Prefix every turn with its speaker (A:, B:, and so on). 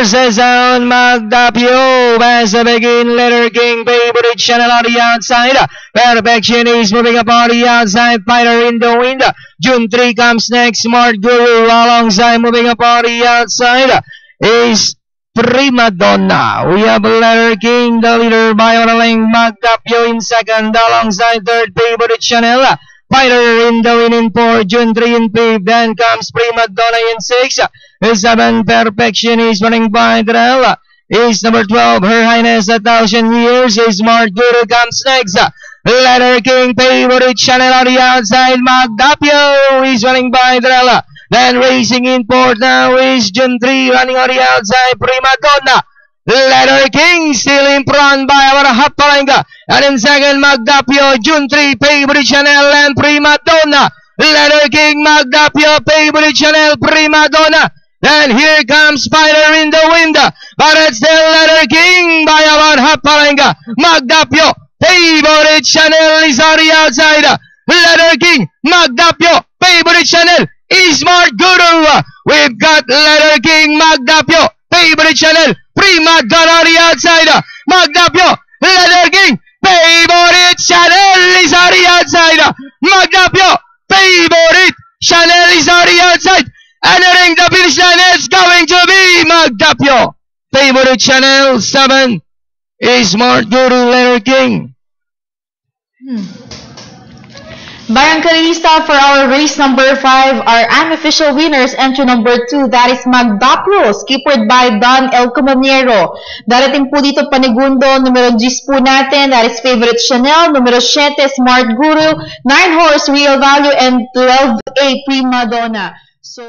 A: Arceson Magdapio as the begin letter king favorite Chanel on the outside. Perfection is moving up on the outside. Fighter in the wind. June 3 comes next. Smart Guru alongside moving up on the outside is Prima Donna. We have letter king, the leader by a length. Magdapio in second alongside third favorite Chanel. Fighter in the win in 4, June 3 in 5th, then comes Prima Donna in 6, 7, Perfection is running by Drella, is number 12, Her Highness 1,000 years, is Smart Guru comes next, Letter King, favorite Chanel on the outside, Magdapio is running by Drella, then racing in 4th now is June 3 running on the outside, Prima Donna. Letter King still in front by our Hapalenga. And in second, Magdapio, June 3, favorite Chanel and Prima Donna. Letter King, Magdapio, favorite Chanel, Prima Donna. Then here comes Spider in the wind. But it's still Letter King by our Hapalenga. Magdapio, favorite Chanel is on the outside. Letter King, Magdapio, favorite Chanel is Smart Guru. We've got Letter King, Magdapio, favorite Chanel, Prima Donna on the outside. Magdapio, Letter King, favorite Chanel is on the outside. Magdapio, favorite Chanel is on the outside. Entering the finish line is going to be Magdapio. Favorite Chanel 7 is Smart Guru, Letter King.
B: Barangkalista for our race number 5, our unofficial winners, entry number 2, that is Magdapio, skippered by Don El Comunero. Darating po dito Panigundo, numero 10 po natin, that is favorite Chanel, numero 7, Smart Guru, 9 horse Real Value, and 12A Prima Donna. So